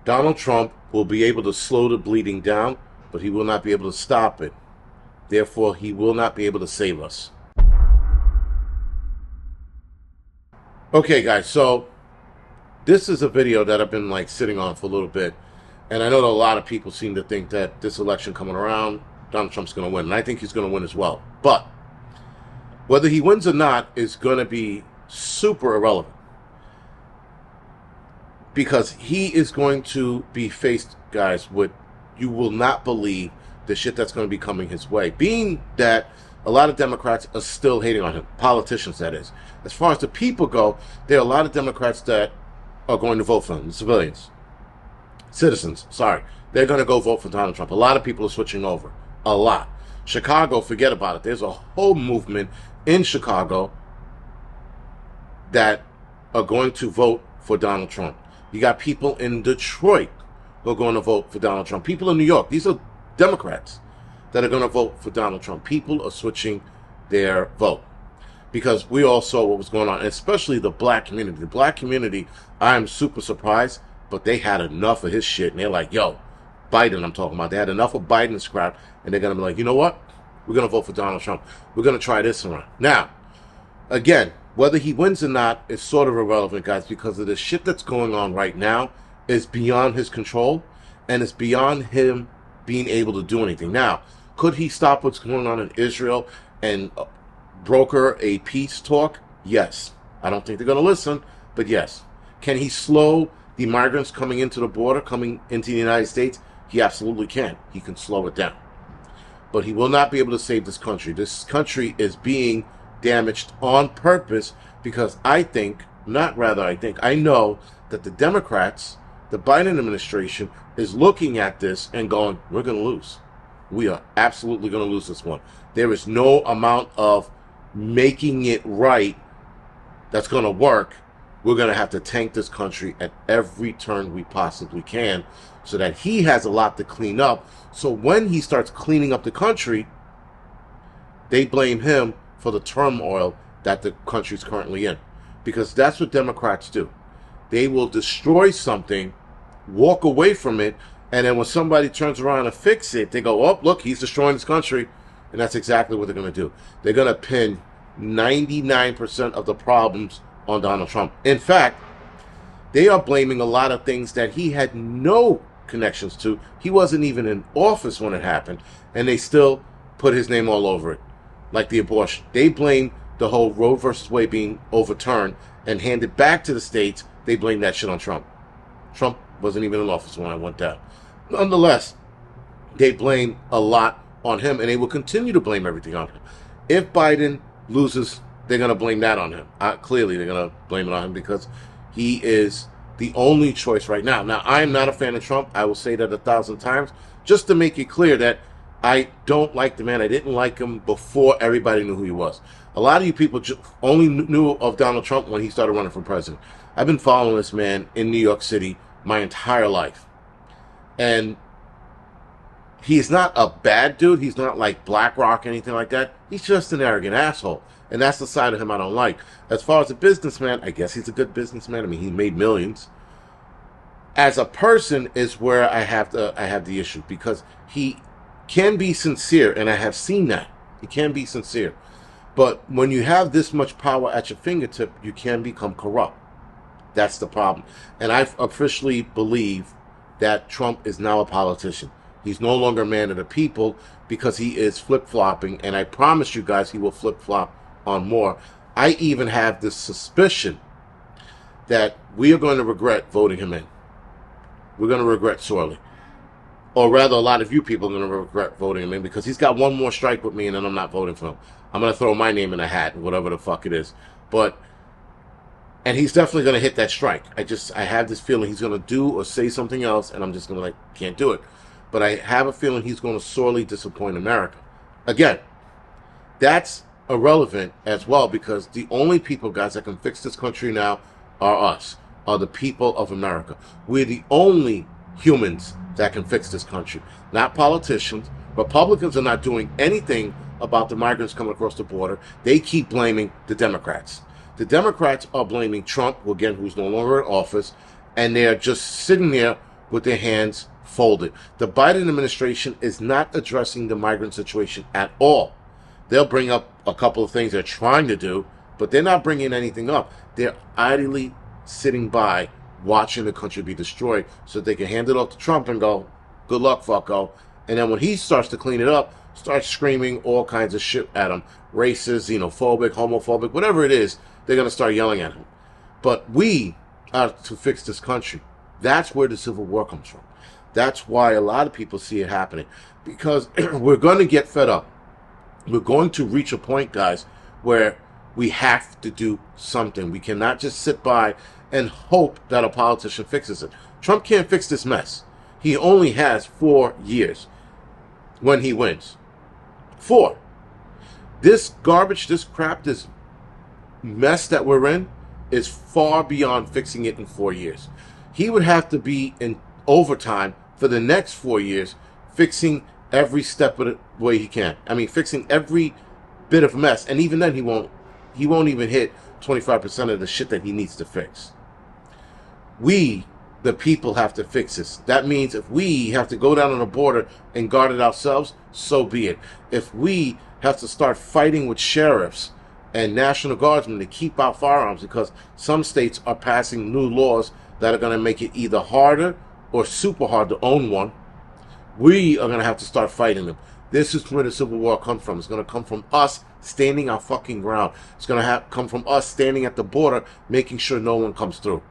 Donald Trump will be able to slow the bleeding down, but he will not be able to stop it. Therefore, he will not be able to save us. Okay, guys, so this is a video that I've been like sitting on for a little bit, and I know that a lot of people seem to think that this election coming around, Donald Trump's going to win, and I think he's going to win as well. But whether he wins or not is going to be super irrelevant, because he is going to be faced, guys, with, you will not believe the shit that's going to be coming his way. Being that a lot of Democrats are still hating on him, politicians that is. As far as the people go, there are a lot of Democrats that are going to vote for him, the citizens, sorry. They're going to go vote for Donald Trump. A lot of people are switching over, a lot. Chicago, forget about it. There's a whole movement in Chicago that are going to vote for Donald Trump. You got people in Detroit who are going to vote for Donald Trump. People in New York, these are Democrats that are going to vote for Donald Trump. People are switching their vote because we all saw what was going on, especially the black community. The black community, I am super surprised, but they had enough of his shit, and they're like, yo, Biden I'm talking about. They had enough of Biden's crap, and they're going to be like, you know what? We're going to vote for Donald Trump. We're going to try this around. Now, again, whether he wins or not is sort of irrelevant, guys, because of the shit that's going on right now is beyond his control, and it's beyond him being able to do anything. Now, could he stop what's going on in Israel and broker a peace talk? Yes. I don't think they're going to listen, but yes. Can he slow the migrants coming into the border, coming into the United States? He absolutely can. He can slow it down. But he will not be able to save this country. This country is being damaged on purpose because I know that the Democrats, the Biden administration, is looking at this and going, we're going to lose. We are absolutely going to lose this one. There is no amount of making it right that's going to work. We're going to have to tank this country at every turn we possibly can so that he has a lot to clean up. So when he starts cleaning up the country, they blame him for the turmoil that the country's currently in. Because that's what Democrats do. They will destroy something, walk away from it, and then when somebody turns around to fix it, they go, oh, look, he's destroying this country. And that's exactly what they're going to do. They're going to pin 99% of the problems on Donald Trump. In fact, they are blaming a lot of things that he had no connections to. He wasn't even in office when it happened, and they still put his name all over it. Like the abortion. They blame the whole Roe versus Wade being overturned and handed back to the states. They blame that shit on Trump. Trump wasn't even in office when I went down. Nonetheless, they blame a lot on him, and they will continue to blame everything on him. If Biden loses, they're going to blame that on him. Clearly, they're going to blame it on him because he is the only choice right now. Now, I am not a fan of Trump. I will say that 1,000 times, just to make it clear that I don't like the man. I didn't like him before everybody knew who he was. A lot of you people only knew of Donald Trump when he started running for president. I've been following this man in New York City my entire life. And he's not a bad dude. He's not like BlackRock or anything like that. He's just an arrogant asshole. And that's the side of him I don't like. As far as a businessman, I guess he's a good businessman. I mean, he made millions. As a person is where I have the issue, because he can be sincere, and I have seen that. He can be sincere. But when you have this much power at your fingertip, you can become corrupt. That's the problem. And I officially believe that Trump is now a politician. He's no longer a man of the people because he is flip-flopping, and I promise you guys he will flip-flop on more. I even have this suspicion that we are going to regret voting him in. We're going to regret sorely. Or rather, a lot of you people are going to regret voting him in because he's got one more strike with me and then I'm not voting for him. I'm going to throw my name in a hat, whatever the fuck it is. And he's definitely going to hit that strike. I have this feeling he's going to do or say something else and I'm just going to can't do it. But I have a feeling he's going to sorely disappoint America. Again, that's irrelevant as well because the only people, guys, that can fix this country now are us, are the people of America. We're the only humans that can fix this country, not politicians. Republicans are not doing anything about the migrants coming across the border. They keep blaming the Democrats. The Democrats are blaming Trump, again, who's no longer in office, and they're just sitting there with their hands folded. The Biden administration is not addressing the migrant situation at all. They'll bring up a couple of things they're trying to do, but they're not bringing anything up. They're idly sitting by watching the country be destroyed so they can hand it off to Trump and go, good luck, fucko. And then when he starts to clean it up, starts screaming all kinds of shit at him, racist, xenophobic, homophobic, whatever it is, they're going to start yelling at him. But we are to fix this country. That's where the Civil War comes from. That's why a lot of people see it happening. Because we're going to get fed up. We're going to reach a point, guys, where we have to do something. We cannot just sit by and hope that a politician fixes it. Trump can't fix this mess. He only has 4 years when he wins. 4. This garbage, this crap, this mess that we're in is far beyond fixing it in 4 years. He would have to be in overtime for the next 4 years, fixing every step of the way he can. I mean, fixing every bit of mess, and even then he won't even hit 25% of the shit that he needs to fix. We, the people, have to fix this. That means if we have to go down on the border and guard it ourselves, so be it. If we have to start fighting with sheriffs and National Guardsmen to keep our firearms because some states are passing new laws that are going to make it either harder or super hard to own one, we are going to have to start fighting them. This is where the Civil War comes from. It's going to come from us standing our fucking ground. It's going to come from us standing at the border, making sure no one comes through.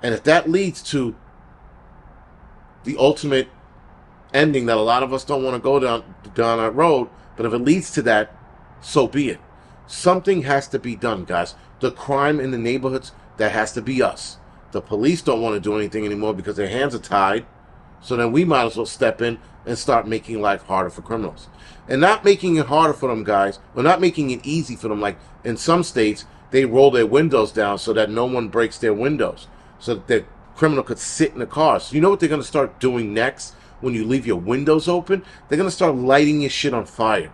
And if that leads to the ultimate ending that a lot of us don't want to go down that road, but if it leads to that, so be it. Something has to be done, guys. The crime in the neighborhoods, that has to be us. The police don't want to do anything anymore because their hands are tied. So then we might as well step in and start making life harder for criminals. And not making it harder for them, guys, or not making it easy for them. Like in some states, they roll their windows down so that no one breaks their windows, so that the criminal could sit in the car. So you know what they're going to start doing next when you leave your windows open? They're going to start lighting your shit on fire.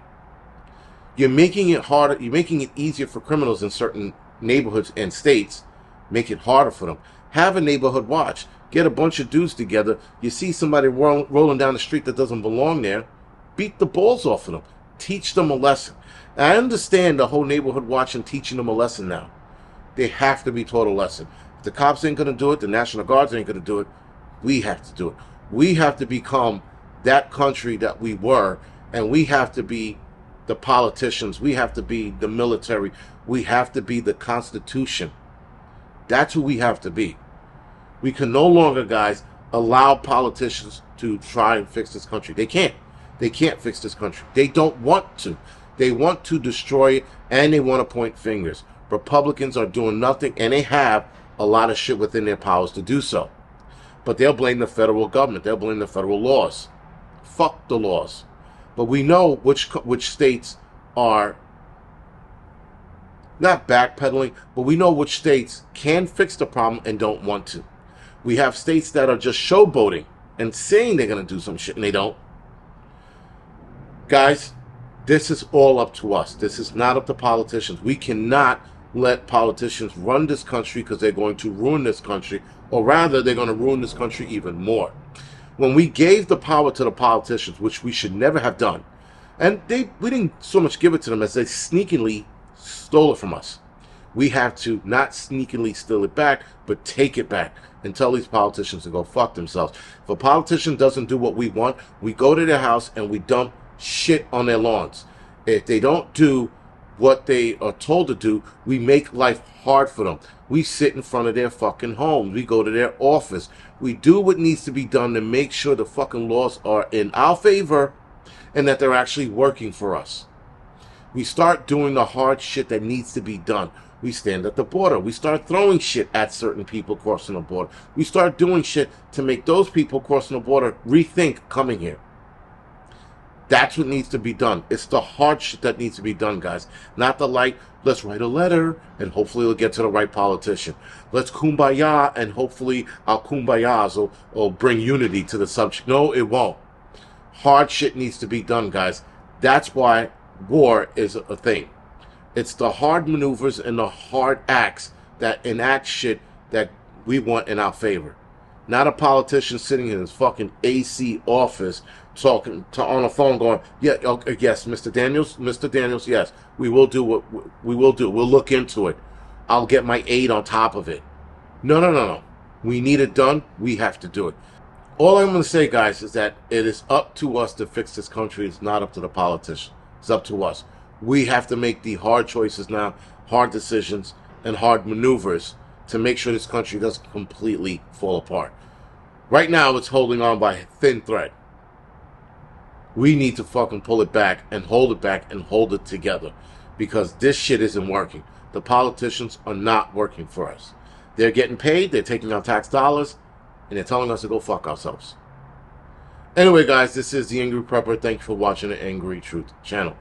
You're making it harder. You're making it easier for criminals in certain neighborhoods and states. Make it harder for them. Have a neighborhood watch. Get a bunch of dudes together. You see somebody rolling down the street that doesn't belong there, beat the balls off of them. Teach them a lesson. Now, I understand the whole neighborhood watch and teaching them a lesson now. They have to be taught a lesson. If the cops ain't going to do it, the National Guards ain't going to do it, we have to do it. We have to become that country that we were, and we have to be the politicians. We have to be the military. We have to be the Constitution. That's who we have to be. We can no longer, guys, allow politicians to try and fix this country. They can't. They can't fix this country. They don't want to. They want to destroy it, and they want to point fingers. Republicans are doing nothing, and they have a lot of shit within their powers to do so. But they'll blame the federal government. They'll blame the federal laws. Fuck the laws. But we know which states are not backpedaling, but we know which states can fix the problem and don't want to. We have states that are just showboating and saying they're going to do some shit and they don't. Guys, this is all up to us. This is not up to politicians. We cannot let politicians run this country because they're going to ruin this country, or rather, they're going to ruin this country even more. When we gave the power to the politicians, which we should never have done, and we didn't so much give it to them as they sneakily stole it from us. We have to not sneakily steal it back, but take it back and tell these politicians to go fuck themselves. If a politician doesn't do what we want, we go to their house and we dump shit on their lawns. If they don't do what they are told to do, we make life hard for them. We sit in front of their fucking homes. We go to their office. We do what needs to be done to make sure the fucking laws are in our favor and that they're actually working for us. We start doing the hard shit that needs to be done. We stand at the border. We start throwing shit at certain people crossing the border. We start doing shit to make those people crossing the border rethink coming here. That's what needs to be done. It's the hard shit that needs to be done, guys. Not the light, let's write a letter and hopefully it'll get to the right politician. Let's kumbaya and hopefully our kumbayas will bring unity to the subject. No, it won't. Hard shit needs to be done, guys. That's why war is a thing. It's the hard maneuvers and the hard acts that enact shit that we want in our favor. Not a politician sitting in his fucking AC office talking on the phone going, yeah, okay, yes, Mr. Daniels, yes, we will do what we will do. We'll look into it. I'll get my aide on top of it. No, no, no, no. We need it done. We have to do it. All I'm going to say, guys, is that it is up to us to fix this country. It's not up to the politicians. It's up to us. We have to make the hard choices now, hard decisions, and hard maneuvers to make sure this country doesn't completely fall apart. Right now, it's holding on by a thin thread. We need to fucking pull it back and hold it together, because this shit isn't working. The politicians are not working for us. They're getting paid, they're taking our tax dollars, and they're telling us to go fuck ourselves. Anyway, guys, this is the Angry Prepper. Thank you for watching the Angry Truth channel.